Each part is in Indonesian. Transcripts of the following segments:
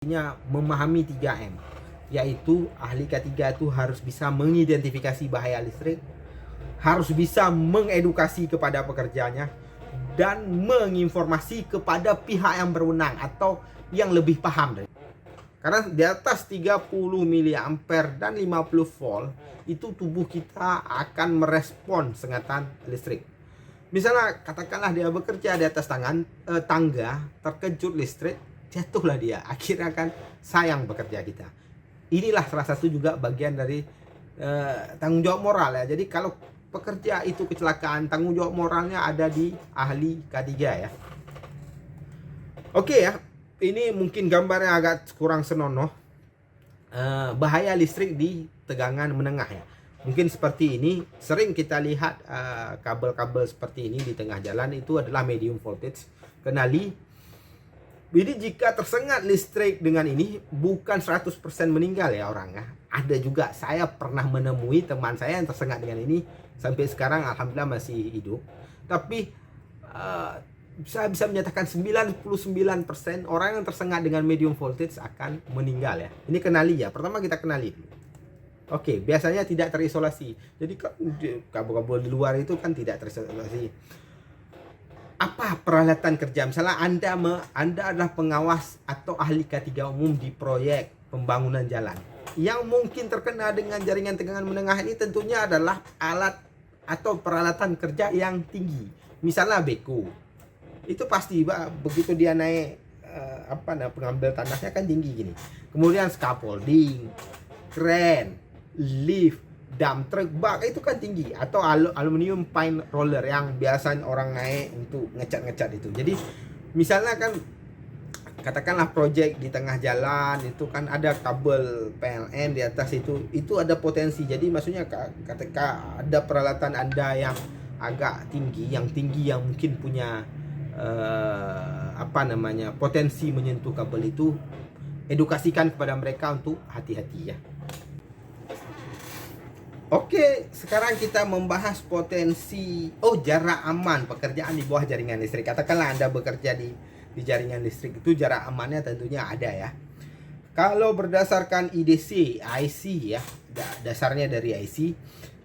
Memahami 3M, yaitu ahli K3 itu harus bisa mengidentifikasi bahaya listrik, harus bisa mengedukasi kepada pekerjanya, dan menginformasi kepada pihak yang berwenang atau yang lebih paham. Karena di atas 30 mA dan 50 volt itu tubuh kita akan merespon sengatan listrik. Misalnya katakanlah dia bekerja di atas tangga, terkejut listrik, jatuhlah dia, akhirnya kan sayang bekerja kita. Inilah salah satu juga bagian dari tanggung jawab moral ya. Jadi kalau pekerja itu kecelakaan, tanggung jawab moralnya ada di ahli K3 ya. Oke ya, ini mungkin gambarnya agak kurang senonoh. Bahaya listrik di tegangan menengah ya. Mungkin seperti ini, sering kita lihat kabel-kabel seperti ini di tengah jalan, itu adalah medium voltage. Kenali, jadi jika tersengat listrik dengan ini, bukan 100% meninggal ya orang ya. Ada juga, saya pernah menemui teman saya yang tersengat dengan ini, sampai sekarang alhamdulillah masih hidup. Tapi saya bisa menyatakan 99% orang yang tersengat dengan medium voltage akan meninggal ya. Ini kenali ya, pertama kita kenali dulu. Oke, biasanya tidak terisolasi. Jadi kabel-kabel di luar itu kan tidak terisolasi. Apa peralatan kerja? Misalnya Anda adalah pengawas atau ahli K3 umum di proyek pembangunan jalan. Yang mungkin terkena dengan jaringan tegangan menengah ini tentunya adalah alat atau peralatan kerja yang tinggi. Misalnya beko. Itu pasti begitu dia naik pengambil tanahnya kan tinggi gini. Kemudian scaffolding, kren, lift, dump truck, bak itu kan tinggi, atau aluminium pine roller yang biasanya orang naik untuk ngecat itu. Jadi misalnya kan katakanlah proyek di tengah jalan itu kan ada kabel PLN di atas itu ada potensi. Jadi maksudnya ketika ada peralatan Anda yang agak tinggi, yang mungkin punya potensi menyentuh kabel itu, edukasikan kepada mereka untuk hati-hati ya. Oke, sekarang kita membahas potensi jarak aman pekerjaan di bawah jaringan listrik. Katakanlah Anda bekerja di jaringan listrik, itu jarak amannya tentunya ada ya. Kalau berdasarkan IDC, IC ya, dasarnya dari IC,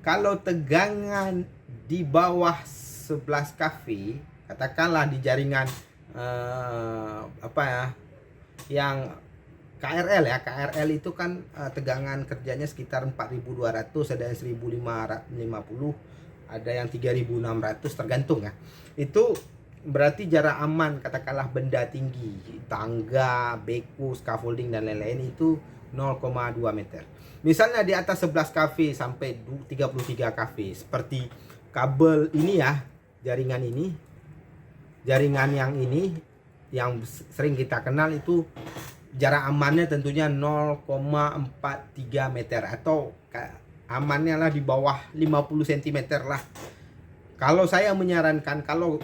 kalau tegangan di bawah 11 kV, katakanlah di jaringan yang KRL ya, KRL itu kan tegangan kerjanya sekitar 4.200, ada yang 1.550, ada yang 3.600 tergantung ya. Itu berarti jarak aman, katakanlah benda tinggi, tangga, beko, scaffolding dan lain-lain itu 0,2 meter. Misalnya di atas 11 kV sampai 33 kV, seperti kabel ini ya, jaringan yang ini yang sering kita kenal itu jarak amannya tentunya 0,43 meter, atau amannya lah di bawah 50 cm lah. Kalau saya menyarankan, kalau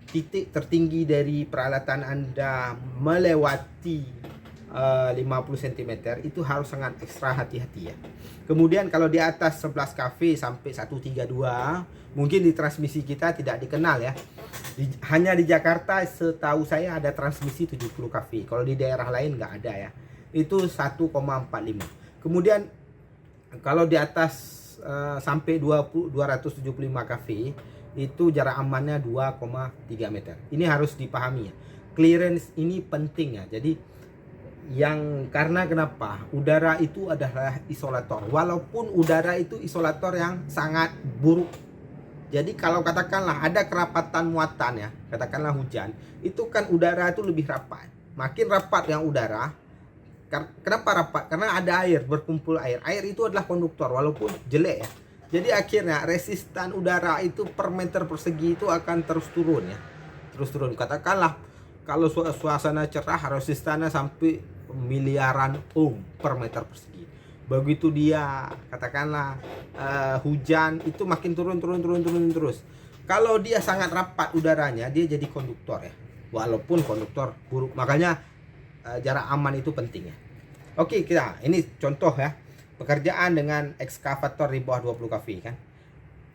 titik tertinggi dari peralatan Anda melewati 50 cm itu harus sangat ekstra hati-hati ya. Kemudian kalau di atas 11 kV sampai 132, mungkin di transmisi kita tidak dikenal ya. Hanya di Jakarta setahu saya ada transmisi 70 kV. Kalau di daerah lain nggak ada ya. Itu 1,45. Kemudian kalau di atas sampai 275 kV itu jarak amannya 2,3 meter. Ini harus dipahami ya. Clearance ini penting ya. Jadi karena kenapa? Udara itu adalah isolator. Walaupun udara itu isolator yang sangat buruk. Jadi kalau katakanlah ada kerapatan muatan ya, katakanlah hujan, itu kan udara itu lebih rapat. Makin rapat yang udara, kenapa rapat? Karena ada air, berkumpul air. Air itu adalah konduktor walaupun jelek ya. Jadi akhirnya resistan udara itu per meter persegi itu akan terus turun ya. Terus turun. Katakanlah kalau suasana cerah resistannya sampai miliaran ohm per meter persegi. Begitu dia katakanlah hujan itu makin turun terus. Kalau dia sangat rapat udaranya, dia jadi konduktor ya. Walaupun konduktor buruk. Makanya jarak aman itu penting ya. Oke, ini contoh ya. Pekerjaan dengan ekskavator di bawah 20 kV kan.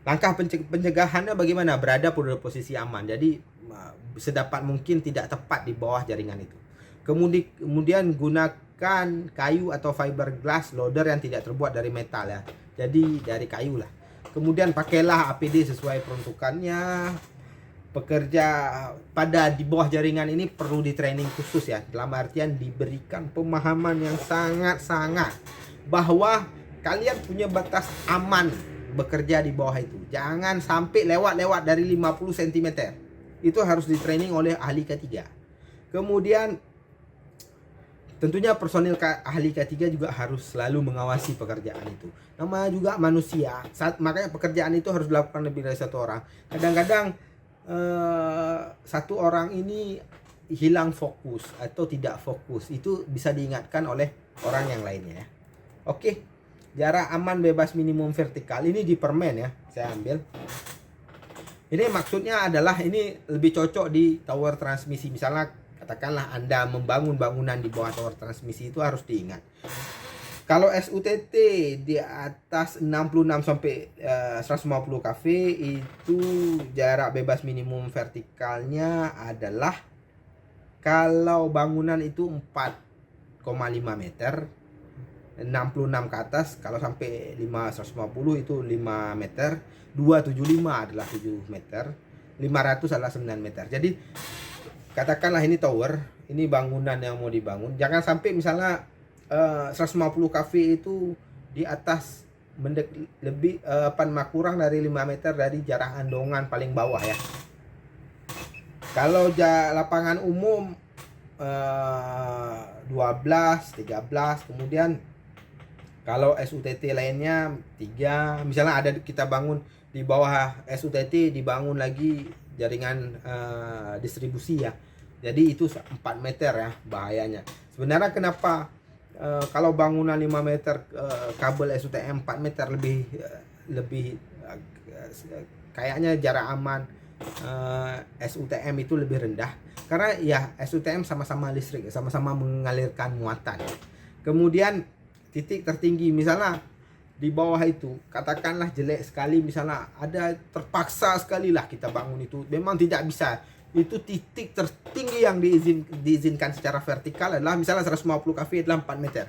Langkah pencegahannya bagaimana? Berada pada posisi aman. Jadi sedapat mungkin tidak tepat di bawah jaringan itu. Kemudian gunakan kayu atau fiberglass loader yang tidak terbuat dari metal ya. Jadi dari kayu lah. Kemudian pakailah APD sesuai peruntukannya. Pekerja di bawah jaringan ini perlu di training khusus ya. Dalam artian diberikan pemahaman yang sangat-sangat bahwa kalian punya batas aman bekerja di bawah itu. Jangan sampai lewat dari 50 cm. Itu harus di training oleh ahli K3. Kemudian tentunya personil ahli K3 juga harus selalu mengawasi pekerjaan itu. Namanya juga manusia, makanya pekerjaan itu harus dilakukan lebih dari satu orang. Kadang-kadang satu orang ini hilang fokus atau tidak fokus, itu bisa diingatkan oleh orang yang lainnya ya. Oke, jarak aman bebas minimum vertikal ini di permen ya, saya ambil. Ini maksudnya adalah ini lebih cocok di tower transmisi. Misalnya katakanlah Anda membangun bangunan di bawah tower transmisi, itu harus diingat. Kalau SUTT di atas 66 sampai 150 kV itu jarak bebas minimum vertikalnya adalah kalau bangunan itu 4,5 meter, 66 ke atas, kalau sampai 150 itu 5 meter, 275 adalah 7 meter, 500 adalah 9 meter. Jadi katakanlah ini tower, ini bangunan yang mau dibangun, jangan sampai misalnya 150 kV itu di atas lebih kurang dari 5 meter dari jarak andongan paling bawah ya. Kalau lapangan umum 12, 13, kemudian kalau SUTT lainnya 3, misalnya ada kita bangun di bawah SUTT dibangun lagi jaringan distribusi ya. Jadi itu 4 meter ya bahayanya. Sebenarnya kenapa kalau bangunan 5 meter kabel SUTM 4 meter lebih kayaknya jarak aman SUTM itu lebih rendah, karena ya SUTM sama-sama listrik, sama-sama mengalirkan muatan. Kemudian titik tertinggi misalnya di bawah itu katakanlah jelek sekali, misalnya ada terpaksa sekali lah kita bangun itu, memang tidak bisa. Itu titik tertinggi yang diizinkan secara vertikal adalah misalnya 150 kV adalah 4 meter,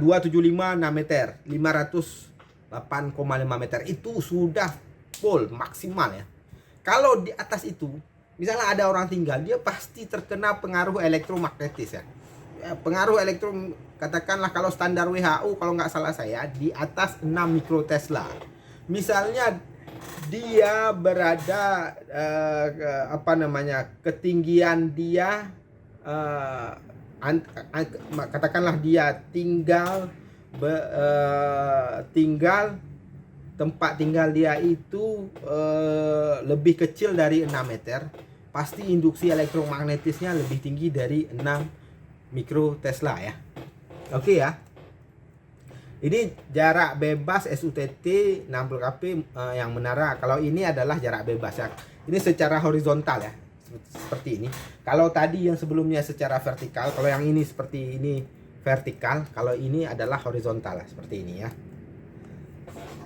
275 6 meter, 500 8,5 meter, itu sudah full maksimal ya. Kalau di atas itu misalnya ada orang tinggal, dia pasti terkena pengaruh elektromagnetis ya. Pengaruh katakanlah kalau standar WHO kalau nggak salah saya di atas 6 mikrotesla. Misalnya dia berada ketinggian dia katakanlah dia tinggal tempat tinggal dia itu lebih kecil dari 6 meter, pasti induksi elektromagnetisnya lebih tinggi dari 6 mikrotesla ya. Oke ya. Ini jarak bebas SUTT 60 kV yang menara. Kalau ini adalah jarak bebas ya. Ini secara horizontal ya. Seperti ini. Kalau tadi yang sebelumnya secara vertikal, kalau yang ini seperti ini vertikal, kalau ini adalah horizontal lah, seperti ini ya.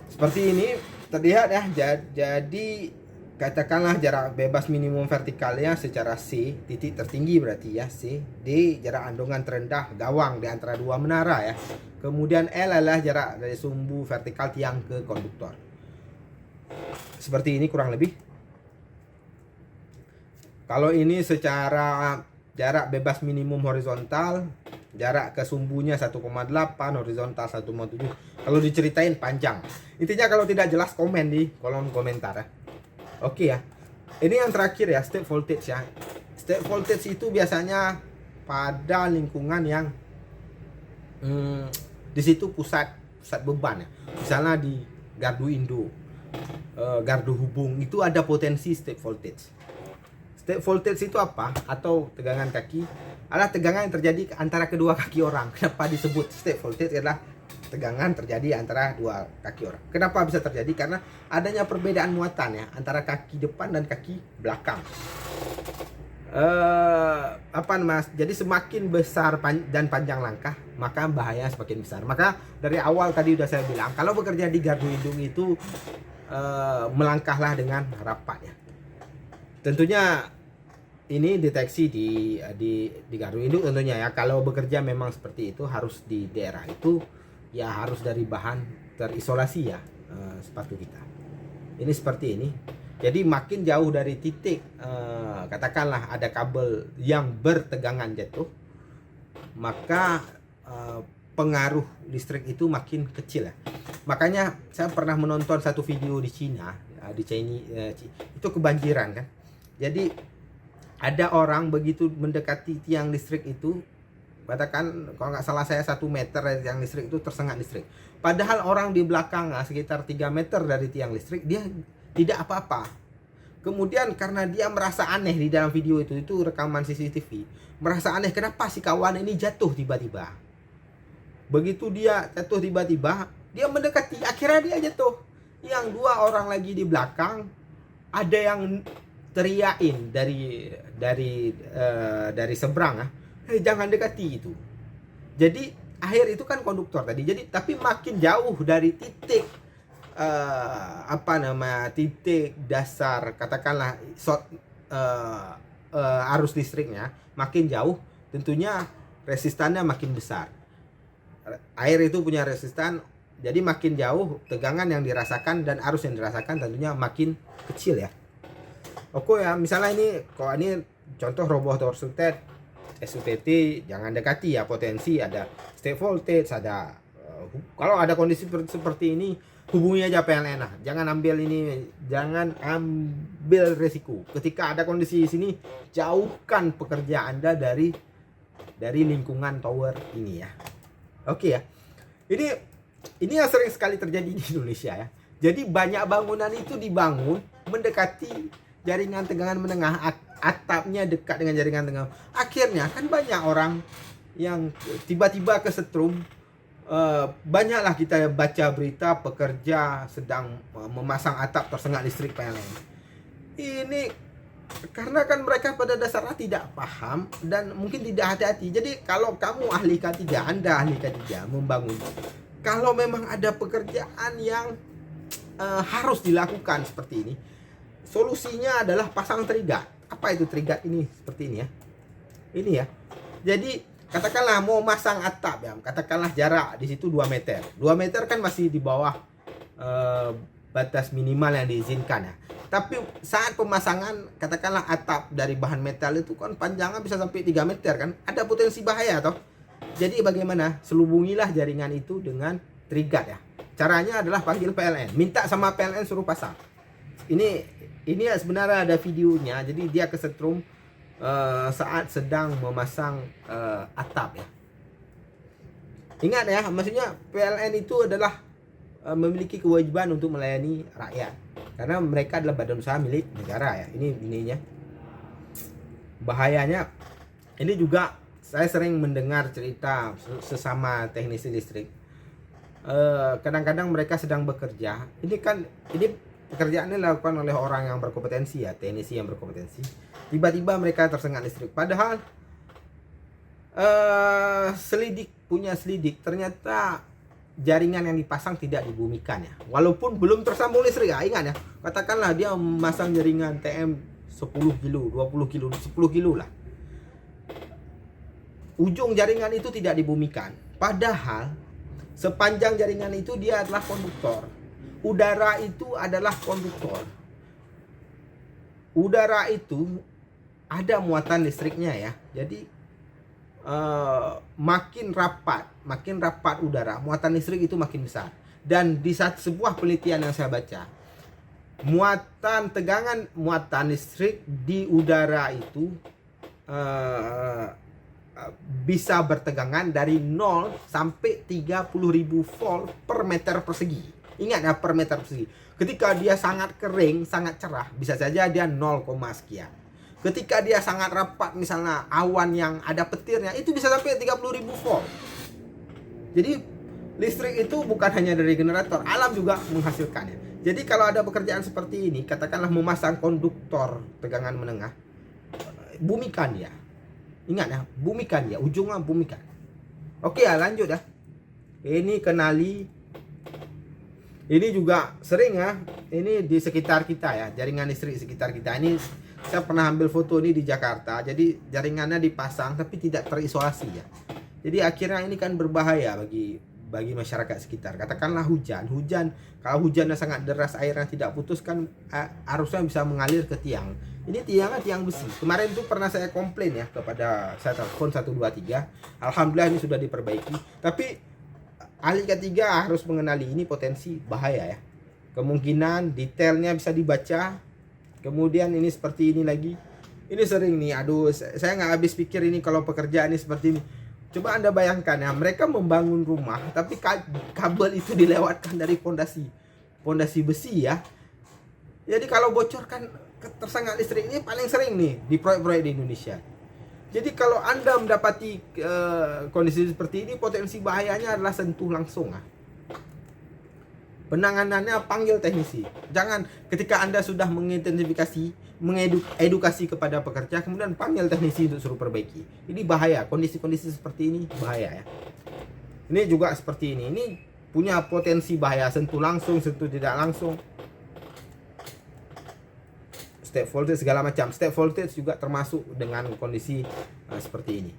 Seperti ini terlihat ya. Jadi katakanlah jarak bebas minimum vertikalnya secara C, titik tertinggi berarti ya C, D jarak andongan terendah gawang di antara dua menara ya. Kemudian L adalah jarak dari sumbu vertikal tiang ke konduktor. Seperti ini kurang lebih. Kalau ini secara jarak bebas minimum horizontal, jarak ke sumbunya 1,8, horizontal 1,7. Kalau diceritain panjang. Intinya kalau tidak jelas komen di kolom komentar ya. Oke ya. Ini yang terakhir ya, step voltage ya. Step voltage itu biasanya pada lingkungan yang di situ pusat beban ya. Misalnya di gardu Indo, gardu hubung, itu ada potensi step voltage. Step voltage itu apa? Atau tegangan kaki adalah tegangan yang terjadi antara kedua kaki orang. Kenapa disebut step voltage? Adalah tegangan terjadi antara dua kaki orang. Kenapa bisa terjadi? Karena adanya perbedaan muatan ya antara kaki depan dan kaki belakang. Jadi semakin besar dan panjang langkah, maka bahaya semakin besar. Maka dari awal tadi udah saya bilang, kalau bekerja di gardu hidung itu melangkahlah dengan rapat ya. Tentunya ini deteksi di gardu induk tentunya ya. Kalau bekerja memang seperti itu, harus di daerah itu ya, harus dari bahan terisolasi ya, sepatu kita. Ini seperti ini. Jadi makin jauh dari titik katakanlah ada kabel yang bertegangan jatuh, maka pengaruh listrik itu makin kecil ya. Makanya saya pernah menonton satu video di Cina, di China, itu kebanjiran kan. Jadi ada orang begitu mendekati tiang listrik itu, katakan kalau nggak salah saya 1 meter dari tiang listrik itu tersengat listrik. Padahal orang di belakang sekitar 3 meter dari tiang listrik, dia tidak apa-apa. Kemudian karena dia merasa aneh di dalam video itu rekaman CCTV, merasa aneh kenapa si kawan ini jatuh tiba-tiba. Begitu dia jatuh tiba-tiba, dia mendekati, akhirnya dia jatuh. Yang 2 orang lagi di belakang, ada yang teriakin dari seberang, jangan dekati itu. Jadi air itu kan konduktor tadi. Jadi tapi makin jauh dari titik titik dasar katakanlah arus listriknya, makin jauh tentunya resistannya makin besar. Air itu punya resistan, jadi makin jauh tegangan yang dirasakan dan arus yang dirasakan tentunya makin kecil ya. Oke ya, misalnya ini kalau ini contoh roboh torsutet SUTT, jangan dekati ya, potensi ada step voltage, ada kalau ada kondisi seperti ini hubungi aja PLN lah. Jangan ambil resiko. Ketika ada kondisi di sini, jauhkan pekerja Anda dari lingkungan tower ini ya. Oke ya. Ini yang sering sekali terjadi di Indonesia ya. Jadi banyak bangunan itu dibangun mendekati jaringan tegangan menengah, atapnya dekat dengan jaringan tegangan. Akhirnya kan banyak orang yang tiba-tiba kesetrum. Banyaklah kita baca berita pekerja sedang memasang atap tersengat listrik PLN. Ini karena kan mereka pada dasarnya tidak paham dan mungkin tidak hati-hati. Jadi kalau kamu ahli K3, Anda ahli K3 membangun, kalau memang ada pekerjaan yang harus dilakukan seperti ini, solusinya adalah pasang trigger. Apa itu trigger ini? Seperti ini ya. Ini ya. Jadi katakanlah mau masang atap ya, katakanlah jarak di situ 2 meter. 2 meter kan masih di bawah batas minimal yang diizinkan ya. Tapi saat pemasangan katakanlah atap dari bahan metal itu kan panjangnya bisa sampai 3 meter kan. Ada potensi bahaya toh. Jadi bagaimana? Selubungilah jaringan itu dengan trigger ya. Caranya adalah panggil PLN. Minta sama PLN suruh pasang. Ini sebenarnya ada videonya. Jadi dia kesetrum saat sedang memasang atap ya. Ingat ya, maksudnya PLN itu adalah memiliki kewajiban untuk melayani rakyat, karena mereka adalah badan usaha milik negara ya. Ininya bahayanya. Ini juga saya sering mendengar cerita sesama teknisi listrik. Kadang-kadang mereka sedang bekerja. Ini pekerjaan ini dilakukan oleh orang yang berkompetensi ya, teknisi yang berkompetensi. Tiba-tiba mereka tersengat listrik. Padahal punya selidik, ternyata jaringan yang dipasang tidak dibumikan ya. Walaupun belum tersambung listrik ya, ingat ya. Katakanlah dia memasang jaringan TM 10 kilo, 20 kilo, 10 kilo lah. Ujung jaringan itu tidak dibumikan. Padahal sepanjang jaringan itu dia adalah konduktor. Udara itu adalah konduktor. Udara itu ada muatan listriknya ya. Jadi makin rapat udara, muatan listrik itu makin besar. Dan di sebuah penelitian yang saya baca, muatan listrik di udara itu bisa bertegangan dari 0 sampai 30.000 volt per meter persegi. Ingat ya, per meter persegi. Ketika dia sangat kering, sangat cerah, bisa saja dia 0, sekian. Ketika dia sangat rapat, misalnya awan yang ada petirnya, itu bisa sampai 30.000 volt. Jadi listrik itu bukan hanya dari generator, alam juga menghasilkannya. Jadi kalau ada pekerjaan seperti ini, katakanlah memasang konduktor tegangan menengah, bumikan dia. Ingat ya, bumikan dia, ujungnya bumikan. Oke ya, lanjut ya. Ini kenali. Ini juga sering ya, ini di sekitar kita ya, jaringan listrik sekitar kita. Ini saya pernah ambil foto ini di Jakarta. Jadi jaringannya dipasang tapi tidak terisolasi ya. Jadi akhirnya ini kan berbahaya bagi masyarakat sekitar. Katakanlah hujan, kalau hujannya sangat deras, airnya tidak putus kan arusnya bisa mengalir ke tiang. Ini tiangnya tiang besi. Kemarin tuh pernah saya komplain ya kepada, saya telepon 123. Alhamdulillah ini sudah diperbaiki. Tapi ahli K3 harus mengenali ini potensi bahaya ya. Kemungkinan detailnya bisa dibaca. Kemudian ini seperti ini lagi. Ini sering nih, aduh saya nggak habis pikir ini kalau pekerjaan ini seperti ini. Coba Anda bayangkan ya, mereka membangun rumah tapi kabel itu dilewatkan dari pondasi besi ya. Jadi kalau bocor kan tersengat listrik, ini paling sering nih di proyek-proyek di Indonesia. Jadi kalau Anda mendapati kondisi seperti ini, potensi bahayanya adalah sentuh langsung. Penanganannya panggil teknisi. Jangan ketika Anda sudah mengidentifikasi, mengedukasi kepada pekerja, kemudian panggil teknisi untuk suruh perbaiki. Ini bahaya, kondisi-kondisi seperti ini bahaya ya. Ini juga seperti ini. Ini punya potensi bahaya, sentuh langsung, sentuh tidak langsung. Step voltage segala macam. Step voltage juga termasuk dengan kondisi seperti ini.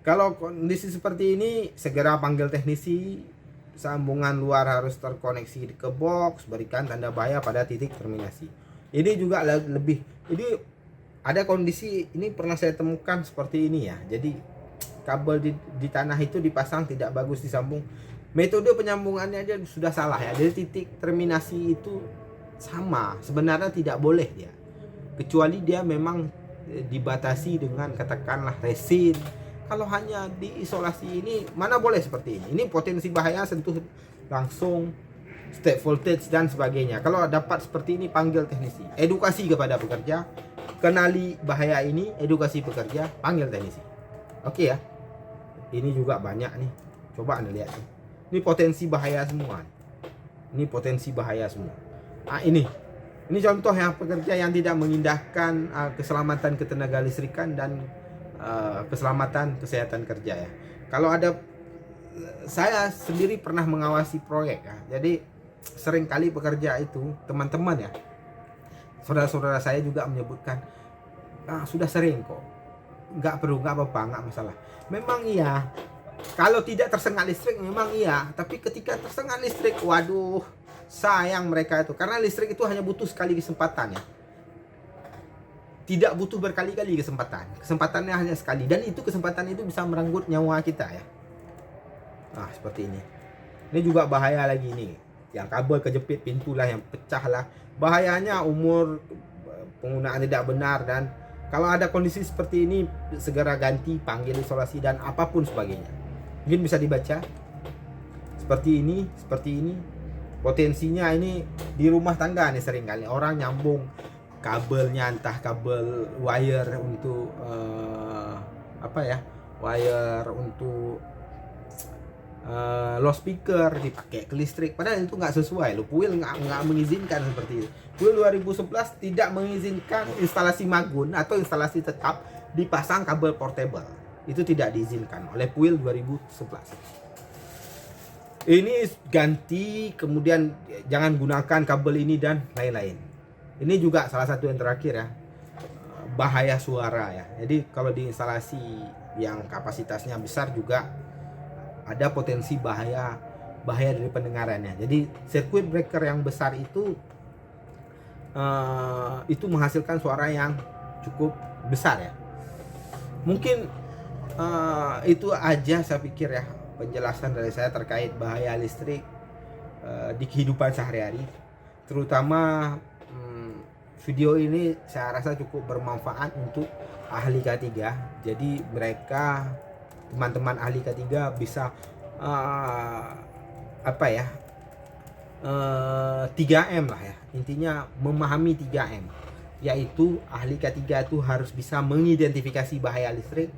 Kalau kondisi seperti ini, segera panggil teknisi. Sambungan luar harus terkoneksi ke box, berikan tanda bahaya pada titik terminasi. Ini juga lebih, ini ada kondisi, ini pernah saya temukan seperti ini ya. Jadi kabel di tanah itu dipasang tidak bagus disambung. Metode penyambungannya aja sudah salah ya. Jadi titik terminasi itu sama, sebenarnya tidak boleh dia. Kecuali dia memang dibatasi dengan katakanlah resin. Kalau hanya diisolasi ini, mana boleh seperti ini. Ini potensi bahaya, sentuh langsung, step voltage dan sebagainya. Kalau dapat seperti ini, panggil teknisi. Edukasi kepada pekerja, kenali bahaya ini, edukasi pekerja, panggil teknisi. Oke ya. Ini juga banyak nih. Coba Anda lihat nih. Ini potensi bahaya semua. Ini potensi bahaya semua. Nah, ini contoh ya, pekerja yang tidak mengindahkan keselamatan ketenaga listrikan dan keselamatan kesehatan kerja ya. Kalau ada, saya sendiri pernah mengawasi proyek ya. Jadi seringkali pekerja itu, teman-teman ya, saudara-saudara saya juga menyebutkan, sudah sering kok, nggak perlu, nggak apa-apa, nggak masalah. Memang iya, kalau tidak tersengat listrik memang iya, tapi ketika tersengat listrik, waduh, sayang mereka itu, karena listrik itu hanya butuh sekali kesempatan ya. Tidak butuh berkali-kali kesempatannya hanya sekali, dan itu kesempatan itu bisa merenggut nyawa kita ya. Nah seperti ini juga bahaya lagi nih, yang kabel kejepit, pintu lah yang pecah lah, bahayanya umur penggunaan tidak benar. Dan kalau ada kondisi seperti ini, segera ganti, panggil isolasi dan apapun sebagainya. Mungkin bisa dibaca seperti ini potensinya. Ini di rumah tangga nih, sering kali orang nyambung kabelnya, entah kabel wire untuk wire untuk loudspeaker dipakai ke listrik, padahal itu nggak sesuai loh. PUIL nggak mengizinkan seperti itu. PUIL 2011 tidak mengizinkan instalasi magun atau instalasi tetap dipasang kabel portable. Itu tidak diizinkan oleh PUIL 2011. Ini ganti, kemudian jangan gunakan kabel ini dan lain-lain. Ini juga salah satu yang terakhir ya, bahaya suara ya. Jadi kalau di instalasi yang kapasitasnya besar juga ada potensi bahaya dari pendengarannya. Jadi circuit breaker yang besar itu menghasilkan suara yang cukup besar ya. Mungkin itu aja saya pikir ya, penjelasan dari saya terkait bahaya listrik di kehidupan sehari-hari. Terutama video ini saya rasa cukup bermanfaat untuk ahli K3. Jadi mereka, teman-teman ahli K3 bisa 3M lah ya. Intinya memahami 3M, yaitu ahli K3 itu harus bisa mengidentifikasi bahaya listrik,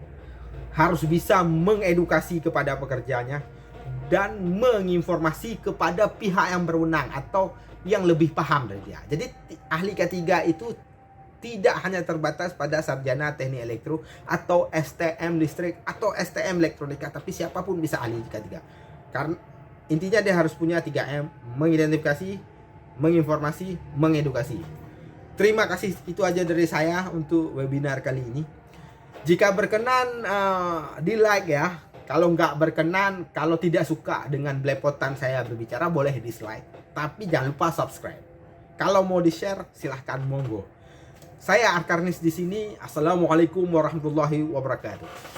harus bisa mengedukasi kepada pekerjanya, dan menginformasi kepada pihak yang berwenang atau yang lebih paham dari dia. Jadi ahli K3 itu tidak hanya terbatas pada sarjana teknik elektro atau STM listrik atau STM elektronika, tapi siapapun bisa ahli K3. Karena intinya dia harus punya 3M, mengidentifikasi, menginformasi, mengedukasi. Terima kasih, itu aja dari saya untuk webinar kali ini. Jika berkenan di like ya. Kalau nggak berkenan, kalau tidak suka dengan belepotan saya berbicara, boleh dislike. Tapi jangan lupa subscribe. Kalau mau di-share, silahkan monggo. Saya Arkarnis di sini. Assalamualaikum warahmatullahi wabarakatuh.